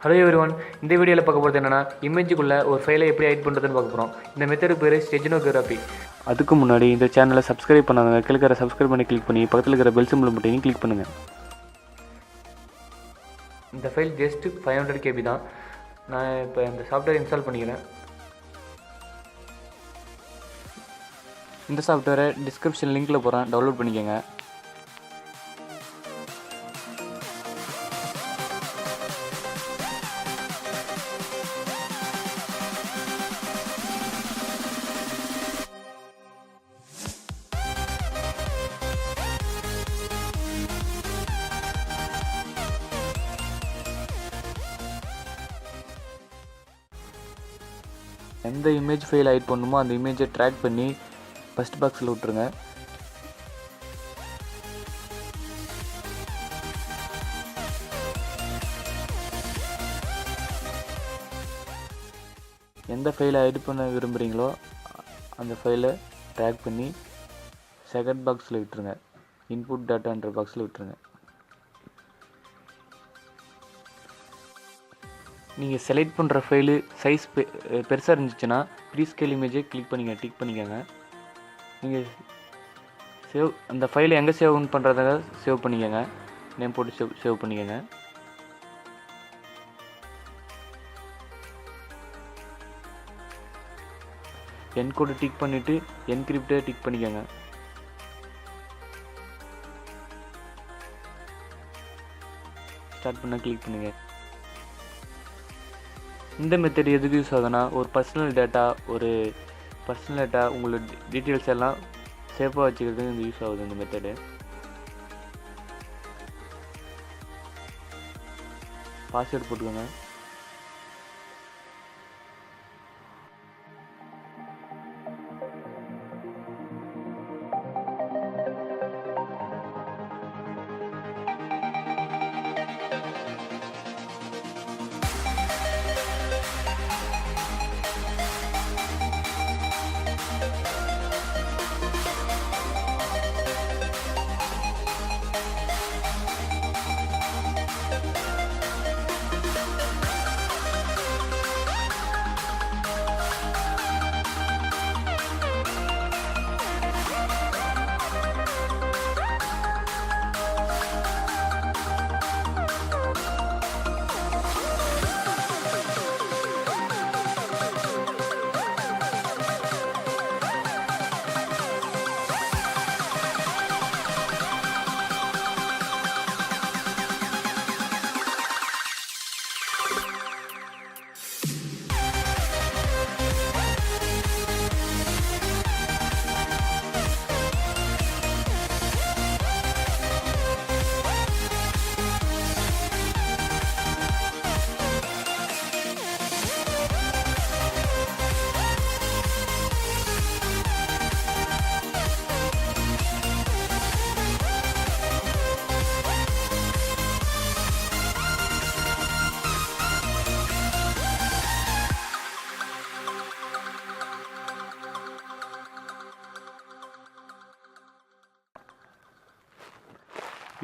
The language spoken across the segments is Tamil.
ஹலோ எவ்ரிவன், இந்த வீடியோவில் பார்க்க போகிறது என்னன்னா, இமேஜுக்குள்ளே ஒரு ஃபைலை எப்படி ஹைட் பண்ணுறதுன்னு பார்க்க போகிறோம். இந்த மெத்தடு பேர் ஸ்டெஜனோகிராஃபி. அதுக்கு முன்னாடி இந்த சேனலை சப்ஸ்கிரைப் பண்ணாதவங்க கிளிக்கிற சப்ஸ்கிரைப் பண்ணி கிளிக் பண்ணி பக்கத்தில் இருக்கிற பெல் சிம்பிள் மட்டும் கிளிக் பண்ணுங்கள். இந்த ஃபைல் ஜஸ்ட் 500 KB தான். நான் இப்போ இந்த சாஃப்ட்வேர் இன்ஸ்டால் பண்ணிக்கிறேன். இந்த சாஃப்ட்வேரை டிஸ்கிரிப்ஷன் லிங்க்கில் போகிறேன், டவுன்லோட் பண்ணிக்கோங்க. எந்த இமேஜ் ஃபைல் ஹைட் பண்ணணுமோ அந்த இமேஜை ட்ராக் பண்ணி ஃபஸ்ட் பாக்ஸில் விட்டுருங்க. எந்த ஃபைலை ஹைட் பண்ண விரும்புகிறீங்களோ அந்த ஃபைலை ட்ராக் பண்ணி செகண்ட் பாக்ஸில் விட்டுருங்க. இன்புட் டேட்டான்ற பாக்ஸில் விட்டுருங்க. நீங்கள் செலக்ட் பண்ணுற ஃபைலு சைஸ் பெருசாக இருந்துச்சுன்னா ஃப்ரீ ஸ்கேல் இமேஜை டிக் பண்ணிக்கோங்க. நீங்கள் அந்த ஃபைலை எங்கே சேவ் பண்ணுறதாக சேவ் பண்ணிக்கோங்க. நேம் போட்டு சேவ் பண்ணிக்கோங்க. என்கோடு டிக் பண்ணிவிட்டு என்கிரிப்டை டிக் பண்ணிக்கோங்க. ஸ்டார்ட் பண்ண கிளிக் பண்ணுங்கள். இந்த மெத்தட் எதுக்கு யூஸ் ஆகுதுன்னா, ஒரு பர்சனல் டேட்டா உங்களோட டீட்டெயில்ஸ் எல்லாம் சேஃபாக வச்சுக்கிறதுக்கு இந்த யூஸ் ஆகுது இந்த மெத்தடு. பாஸ்வேர்டு போட்டுக்கோங்க.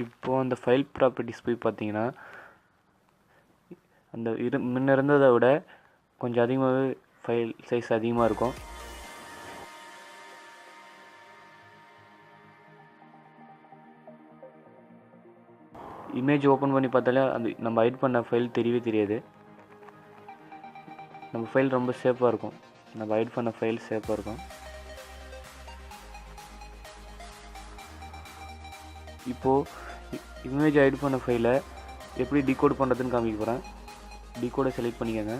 இப்போது அந்த ஃபைல் ப்ராப்பர்ட்டிஸ் போய் பார்த்தீங்கன்னா, அந்த முன்ன இருந்ததை விட கொஞ்சம் அதிகமாகவே ஃபைல் சைஸ் அதிகமாக இருக்கும். இமேஜ் ஓப்பன் பண்ணி பார்த்தாலே நம்ம ஹைட் பண்ண ஃபைல் தெரியவே தெரியாது. நம்ம ஃபைல் ரொம்ப சேஃபாக இருக்கும். நம்ம ஹைட் பண்ண ஃபைல் சேஃபாக இருக்கும். இப்போது இமேஜ் ஹைட் பண்ண ஃபைலை எப்படி டிகோட் பண்ணுறதுன்னு காமிக்க போகிறேன். டிகோடை செலக்ட் பண்ணிக்கோங்க.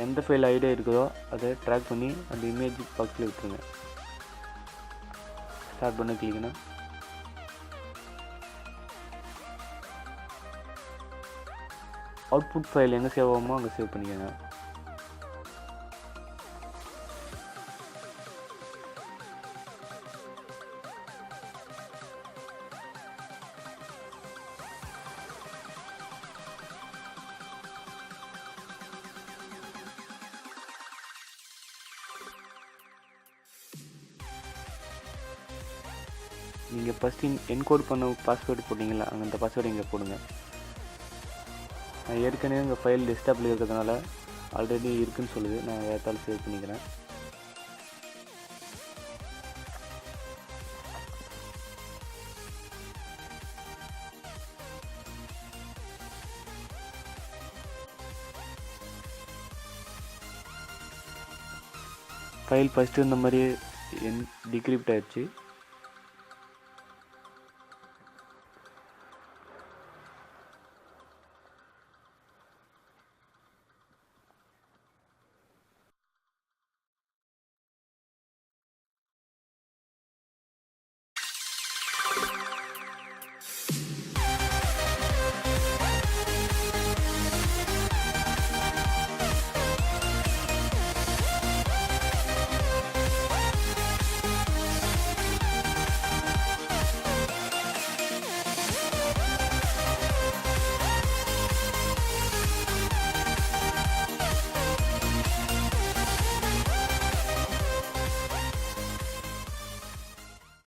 எந்த ஃபைல் ஐடியா இருக்குதோ அதை ட்ராக் பண்ணி அந்த இமேஜ் பாக்ஸில் விட்டுருங்க. ஸ்டார்ட் பண்ண கிளிக்னா அவுட்புட் ஃபைல் எங்கே சேவ் ஆகுமோ அங்கே சேவ் பண்ணிக்கோங்க. நீங்கள் ஃபஸ்ட்டு என்கோட் பண்ண பாஸ்வேர்டு போட்டிங்களா, அந்த பாஸ்வேர்டு இங்கே போடுங்க. நான் ஏற்கனவே உங்கள் ஃபைல் டெஸ்க்டாப்பில் இருக்கிறதுனால ஆல்ரெடி இருக்குன்னு சொல்லுது. நான் ஏற்றாலும் சேவ் பண்ணிக்கிறேன். ஃபைல் ஃபஸ்ட்டு இந்த மாதிரி டிக்ரிப்ட் ஆகிடுச்சு.